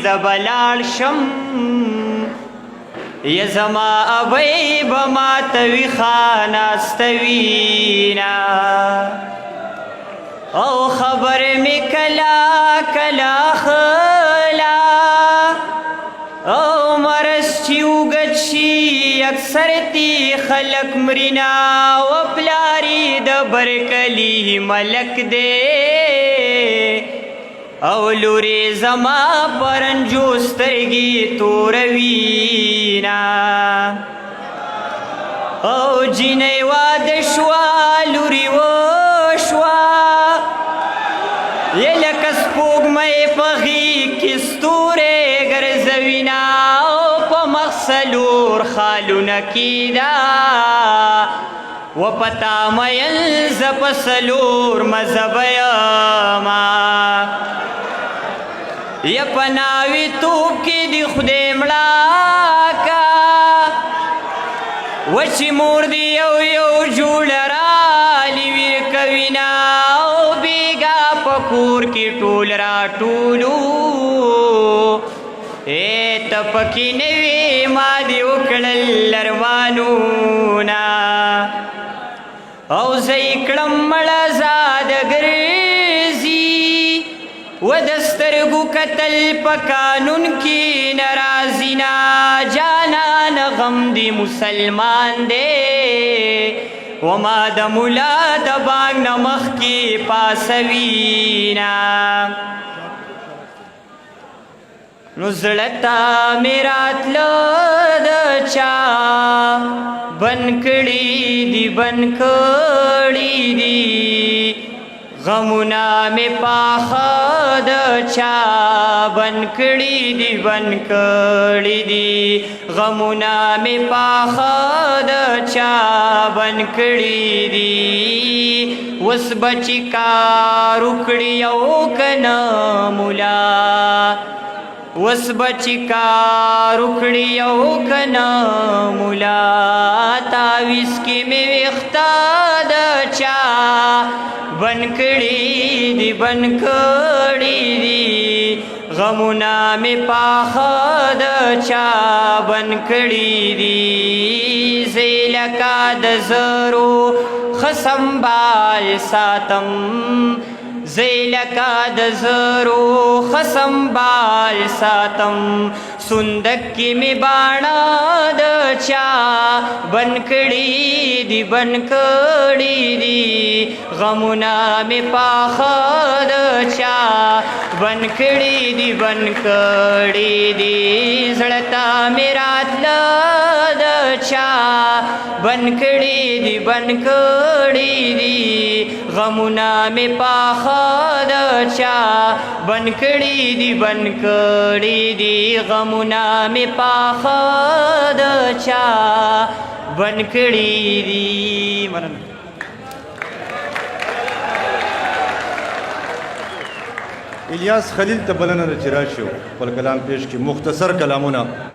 زبلال شم یا زما ابی بما توی خاناستوینا او خبر می کلا کلا خلا او مرس چی اوگد شی اکثر تی خلق مرینا و پلاری د برکلی ملک دے او لوری زما پرنجو سترگی توروینا او جینی واد شوا لوری وشوا یلک سپوږمۍ په غیږ کې ستورې ګرځوینا او په مخ څلور خالونه کیدا و پتا مین ز په څلور مذهب یما یا په ناوي توپ کې د خدای مړه کا وچې مور دی یو یو جوړه رالی ویر کوینا کور کی ټول را ټولو اے تپکی نوی ما دی وکړل لروانونا او زیکړم مړه زاد ګرځي و دسترګو قتل پکانون کی ناراضینا جانان غم دی مسلمان دے وما د مولا د باغ نمخ کی پاسوینا نزلتا میرات لد چا بنکڑی دی غمونا میں پاخد چا بنکڑی دی غمونا میں پاخد چا بنکڑی دی وس بچی کا رکڑی او کنا مولا وس بچی کا رکڑی او کنا مولا تاویس کی میں ویختا دا چا بنکڑی دی غمونا میں پاخد چا بنکڑی دی زیلکا دزرو خسنبال ساتم زیلکا دزرو خسنبال ساتم سندک کی میں بانا د چا بنکڑی دی غمونا میں پاخد چا بنکڑی دی زڑتا میرا تلد چا بنکڑی دی غمونا میں پاخد چا بنکڑی دی غمونا میں پاخد چا بنکڑی دی مننه الیاس خلیل ته بلنه چې راشي خپل کلام پیش کړي مختصر کلامونه